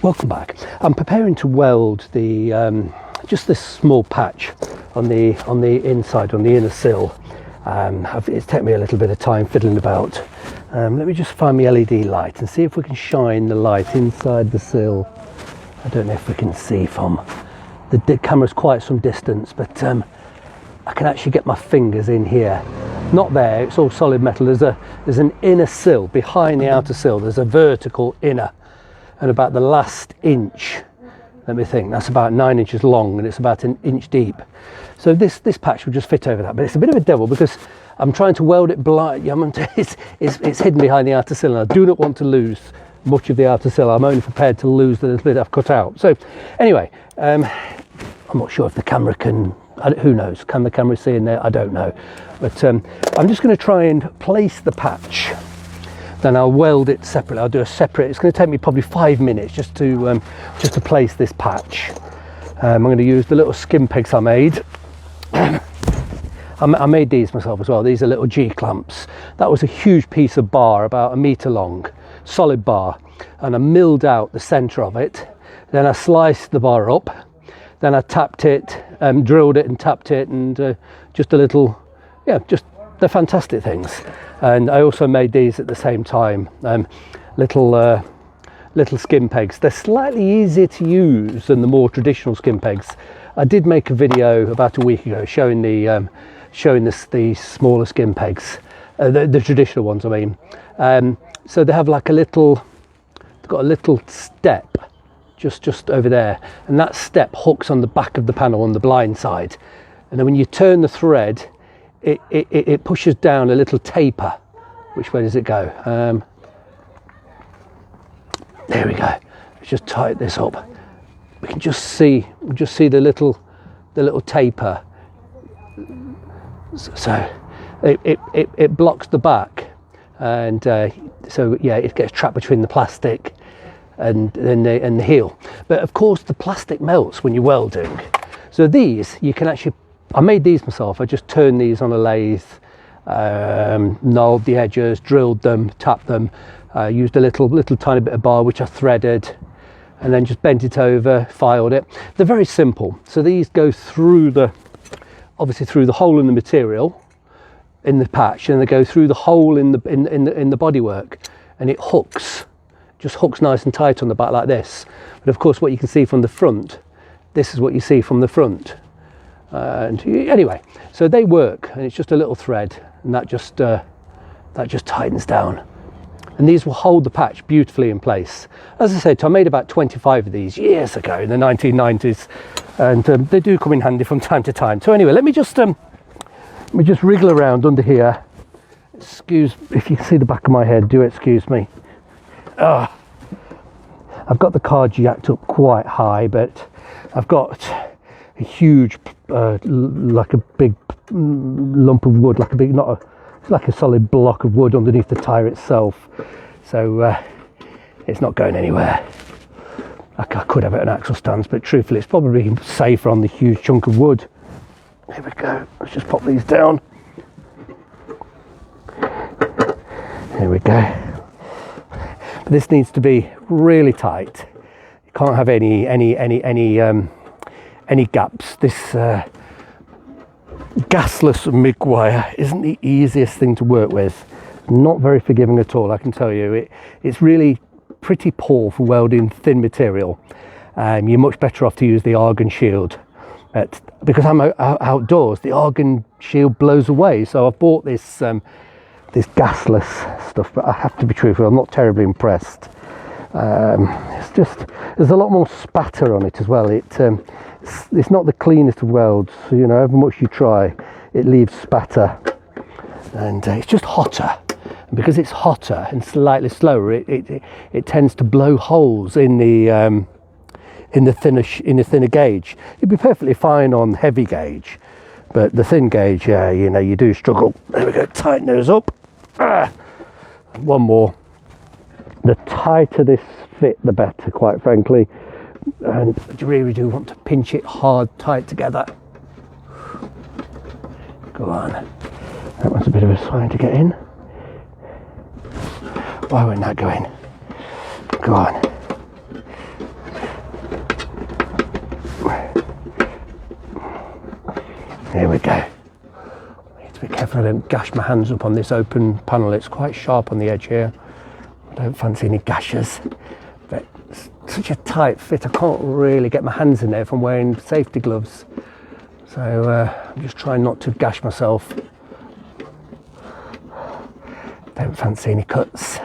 Welcome back. I'm preparing to weld the just this small patch on the inside, on the inner sill. It's taken me a little bit of time fiddling about. Let me just find my LED light and see if we can shine the light inside the sill. I don't know if we can see from the camera's quite some distance, but I can actually get my fingers in here. Not there, it's all solid metal. There's an inner sill behind the outer sill. There's a vertical inner, and about the last inch, let me think, that's about 9 inches long and it's about an inch deep. So this patch will just fit over that, but it's a bit of a devil because I'm trying to weld it blind. It's hidden behind the outer sill, and I do not want to lose much of the outer sill. I'm only prepared to lose the little bit I've cut out. So anyway, I'm not sure if the camera can, who knows, can the camera see in there? I don't know, but I'm just going to try and place the patch. Then I'll weld it separately. I'll do a separate, it's going to take me probably 5 minutes just to place this patch. I'm going to use the little skin pegs I made. I made these myself as well. These are little G clamps. That was a huge piece of bar, about 1 meter long, solid bar, and I milled out the center of it. Then I sliced the bar up. Then I tapped it, drilled it and tapped it, and just a little, yeah, just, they're fantastic things. And I also made these at the same time, little skin pegs. They're slightly easier to use than the more traditional skin pegs. I did make a video about a week ago showing the smaller skin pegs, the traditional ones, I mean. So they have like they've got a little step just over there, and that step hooks on the back of the panel on the blind side, and then when you turn the thread, it pushes down a little taper. Which way does it go? There we go. Let's just tighten this up. We can just see the little taper. So it blocks the back, and so yeah, it gets trapped between the plastic and the heel. But of course, the plastic melts when you're welding. So these you can actually. I made these myself. I just turned these on a lathe, knobbed the edges, drilled them, tapped them, used a little tiny bit of bar which I threaded, and then just bent it over, filed it. They're very simple. So these go through obviously through the hole in the material, in the patch, and they go through the hole in the bodywork, and it just hooks nice and tight on the back like this. But of course, what you can see from the front, this is what you see from the front. And anyway, so they work, and it's just a little thread, and that just tightens down, and these will hold the patch beautifully in place. As I said, I made about 25 of these years ago in the 1990s, and they do come in handy from time to time. So anyway, let me just wriggle around under here. Excuse if you can see the back of my head, do excuse me. I've got the car jacked up quite high, but I've got a huge like a big lump of wood, it's like a solid block of wood underneath the tyre itself, so it's not going anywhere. I could have it on axle stands, but truthfully it's probably safer on the huge chunk of wood. Here we go, let's just pop these down. Here we go. But this needs to be really tight. You can't have any gaps. This gasless MIG wire isn't the easiest thing to work with. Not very forgiving at all, I can tell you. It's really pretty poor for welding thin material. You're much better off to use the argon shield. Because I'm outdoors, the argon shield blows away. So I've bought this gasless stuff, but I have to be truthful, I'm not terribly impressed. It's just, there's a lot more spatter on it as well. It's not the cleanest of welds, so, you know, however much you try, it leaves spatter, and it's just hotter. And because it's hotter and slightly slower, it tends to blow holes in the thinner gauge. It'd be perfectly fine on heavy gauge, but the thin gauge, yeah, you know, you do struggle. There we go, tighten those up. One more. The tighter this fit, the better, quite frankly. And you really do want to pinch it hard, tight together. Go on. That was a bit of a sign to get in. Why won't that go in? Go on. so I don't gash my hands up on this open panel. It's quite sharp on the edge here. I don't fancy any gashes, but it's such a tight fit, I can't really get my hands in there if I'm wearing safety gloves. So I'm just trying not to gash myself. Don't fancy any cuts.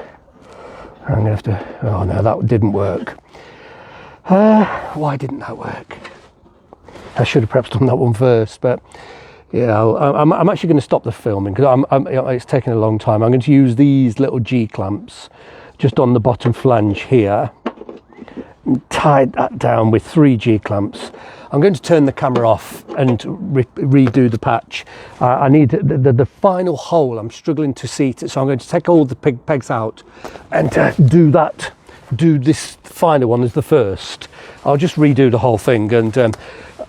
I'm gonna have to, oh no, that didn't work. Why didn't that work? I should have perhaps done that one first, but yeah, I'm actually going to stop the filming because it's taking a long time. I'm going to use these little G clamps just on the bottom flange here, and tie that down with 3 G clamps. I'm going to turn the camera off and redo the patch. I need the final hole. I'm struggling to seat it, so I'm going to take all the pegs out and do this final one as the first. I'll just redo the whole thing, and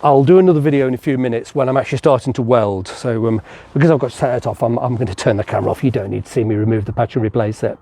I'll do another video in a few minutes when I'm actually starting to weld. So because I've got set it off, I'm going to turn the camera off. You don't need to see me remove the patch and replace it.